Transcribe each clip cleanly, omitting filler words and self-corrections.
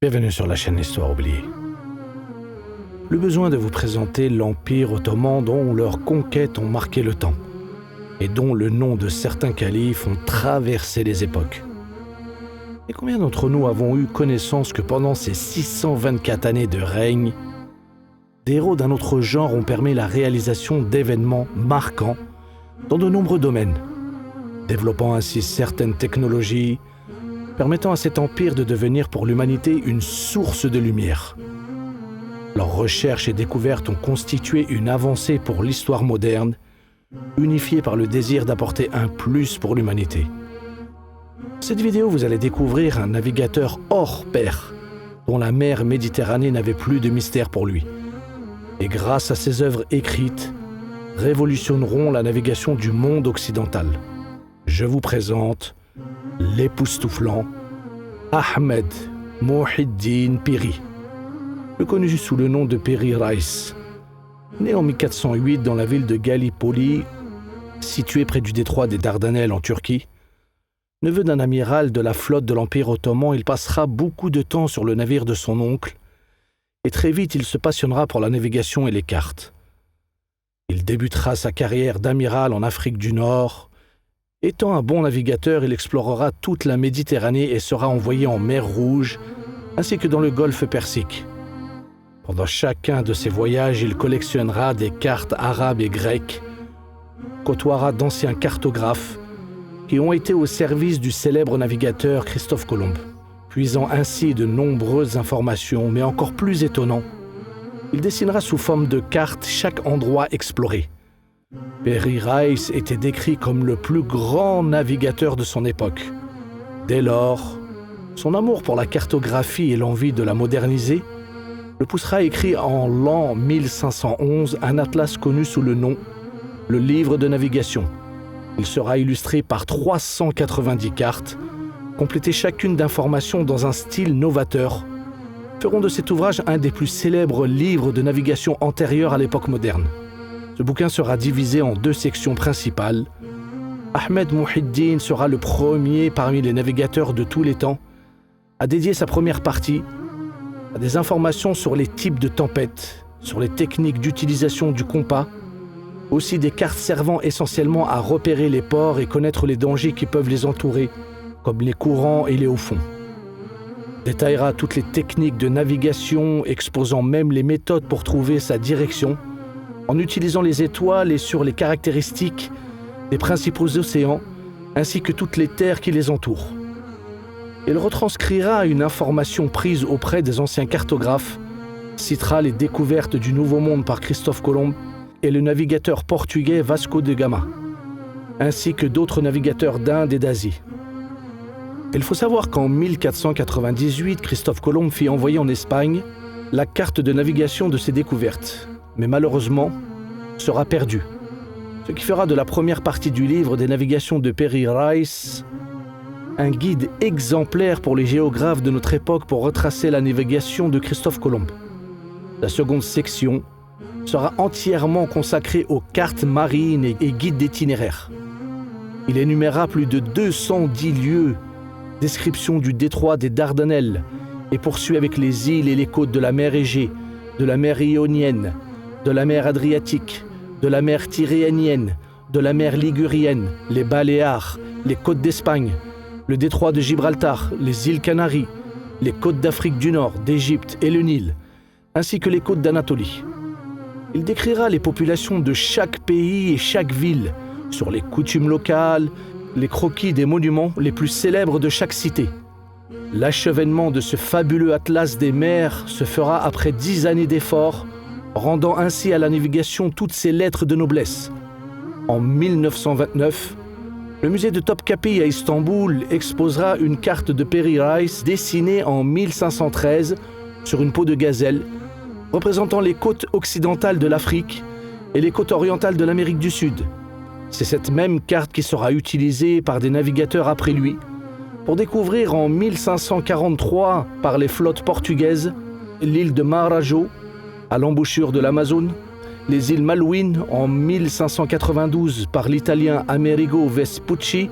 Bienvenue sur la chaîne Histoire oubliée. Le besoin de vous présenter l'Empire ottoman dont leurs conquêtes ont marqué le temps et dont le nom de certains califes ont traversé les époques. Et combien d'entre nous avons eu connaissance que pendant ces 624 années de règne, des héros d'un autre genre ont permis la réalisation d'événements marquants dans de nombreux domaines, développant ainsi certaines technologies, permettant à cet empire de devenir pour l'humanité une source de lumière. Leurs recherches et découvertes ont constitué une avancée pour l'histoire moderne, unifiée par le désir d'apporter un plus pour l'humanité. Dans cette vidéo, vous allez découvrir un navigateur hors pair, dont la mer Méditerranée n'avait plus de mystère pour lui. Et grâce à ses œuvres écrites, révolutionneront la navigation du monde occidental. Je vous présente l'époustouflant Ahmed Mouhiddine Piri, plus connu sous le nom de Piri Reis. Né en 1408 dans la ville de Gallipoli, située près du détroit des Dardanelles en Turquie, neveu d'un amiral de la flotte de l'Empire ottoman, il passera beaucoup de temps sur le navire de son oncle et très vite il se passionnera pour la navigation et les cartes. Il débutera sa carrière d'amiral en Afrique du Nord. Étant un bon navigateur, il explorera toute la Méditerranée et sera envoyé en mer Rouge ainsi que dans le Golfe Persique. Pendant chacun de ses voyages, il collectionnera des cartes arabes et grecques, côtoiera d'anciens cartographes qui ont été au service du célèbre navigateur Christophe Colomb, puisant ainsi de nombreuses informations, mais encore plus étonnant, il dessinera sous forme de cartes chaque endroit exploré. Piri Reis était décrit comme le plus grand navigateur de son époque. Dès lors, son amour pour la cartographie et l'envie de la moderniser le poussera à écrire en l'an 1511 un atlas connu sous le nom « Le livre de navigation ». Il sera illustré par 390 cartes, complétées chacune d'informations dans un style novateur, feront de cet ouvrage un des plus célèbres livres de navigation antérieurs à l'époque moderne. Ce bouquin sera divisé en deux sections principales. Ahmed Mouhiddine sera le premier parmi les navigateurs de tous les temps à dédier sa première partie à des informations sur les types de tempêtes, sur les techniques d'utilisation du compas, aussi des cartes servant essentiellement à repérer les ports et connaître les dangers qui peuvent les entourer, comme les courants et les hauts fonds. Détaillera toutes les techniques de navigation, exposant même les méthodes pour trouver sa direction, en utilisant les étoiles et sur les caractéristiques des principaux océans, ainsi que toutes les terres qui les entourent. Il retranscrira une information prise auprès des anciens cartographes, citera les découvertes du Nouveau Monde par Christophe Colomb et le navigateur portugais Vasco de Gama, ainsi que d'autres navigateurs d'Inde et d'Asie. Il faut savoir qu'en 1498, Christophe Colomb fit envoyer en Espagne la carte de navigation de ses découvertes, mais malheureusement sera perdue, ce qui fera de la première partie du livre des navigations de Piri Reis un guide exemplaire pour les géographes de notre époque pour retracer la navigation de Christophe Colomb. La seconde section sera entièrement consacrée aux cartes marines et guides d'itinéraire. Il énuméra plus de 210 lieux, description du détroit des Dardanelles et poursuit avec les îles et les côtes de la mer Égée, de la mer Ionienne, de la mer Adriatique, de la mer Tyrrhénienne, de la mer Ligurienne, les Baléares, les côtes d'Espagne, le détroit de Gibraltar, les îles Canaries, les côtes d'Afrique du Nord, d'Égypte et le Nil, ainsi que les côtes d'Anatolie. Il décrira les populations de chaque pays et chaque ville, sur les coutumes locales, les croquis des monuments les plus célèbres de chaque cité. L'achèvement de ce fabuleux atlas des mers se fera après 10 années d'efforts, rendant ainsi à la navigation toutes ses lettres de noblesse. En 1929, le musée de Topkapi à Istanbul exposera une carte de Piri Reis dessinée en 1513 sur une peau de gazelle, représentant les côtes occidentales de l'Afrique et les côtes orientales de l'Amérique du Sud. C'est cette même carte qui sera utilisée par des navigateurs après lui pour découvrir en 1543 par les flottes portugaises l'île de Marajo, à l'embouchure de l'Amazone, les îles Malouines en 1592 par l'italien Amerigo Vespucci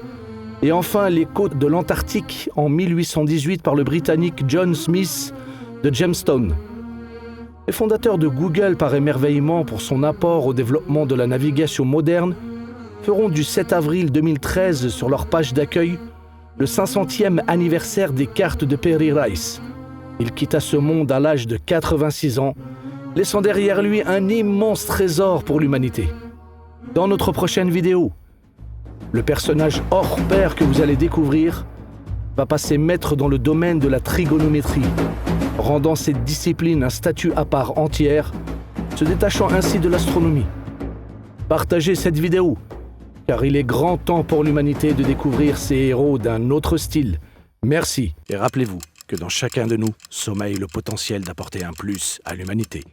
Et enfin, les côtes de l'Antarctique en 1818 par le Britannique John Smith de Jamestown. Les fondateurs de Google, par émerveillement pour son apport au développement de la navigation moderne, feront du 7 avril 2013 sur leur page d'accueil le 500e anniversaire des cartes de Piri Reis. Il quitta ce monde à l'âge de 86 ans, laissant derrière lui un immense trésor pour l'humanité. Dans notre prochaine vidéo, le personnage hors pair que vous allez découvrir va passer maître dans le domaine de la trigonométrie, rendant cette discipline un statut à part entière, se détachant ainsi de l'astronomie. Partagez cette vidéo, car il est grand temps pour l'humanité de découvrir ces héros d'un autre style. Merci, et rappelez-vous que dans chacun de nous sommeille le potentiel d'apporter un plus à l'humanité.